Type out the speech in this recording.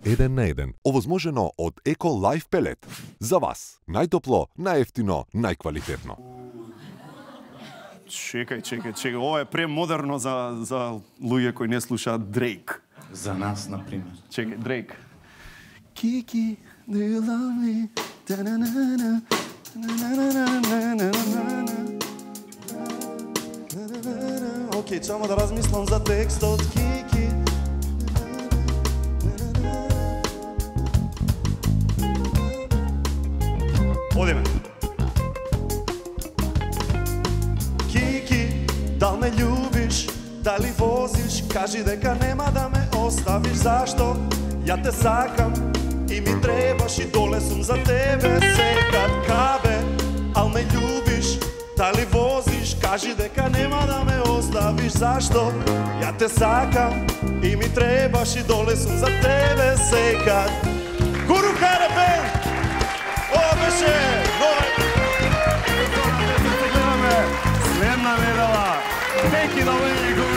1 на 1. Овозможено од Еко Лайф Пелет. За вас. Најтопло, најефтино, најквалитетно. Чекај. Ова е премодерно за луѓе кои не слушаат Дрейк. За нас, например. Чекај, Дрейк. Kiki, do you love me? Da-na-na-na, da-na-na-na-na-na-na-на. Океј, само да размислам за текстот, Kiki. Одиме. Kiki, дал ме љубиш, дали возиш, кажи дека нема да ме оставиш, зашто? Ја те сакам и ми требаш и доле сум за тебе секад, кабе, ал ме љубиш, дали возиш, кажи дека нема да ме оставиш, зашто? Ја те сакам и ми требаш и доле сум за тебе секад. Гуру Карабен! Ова беше нова... Следна недела. Take it away,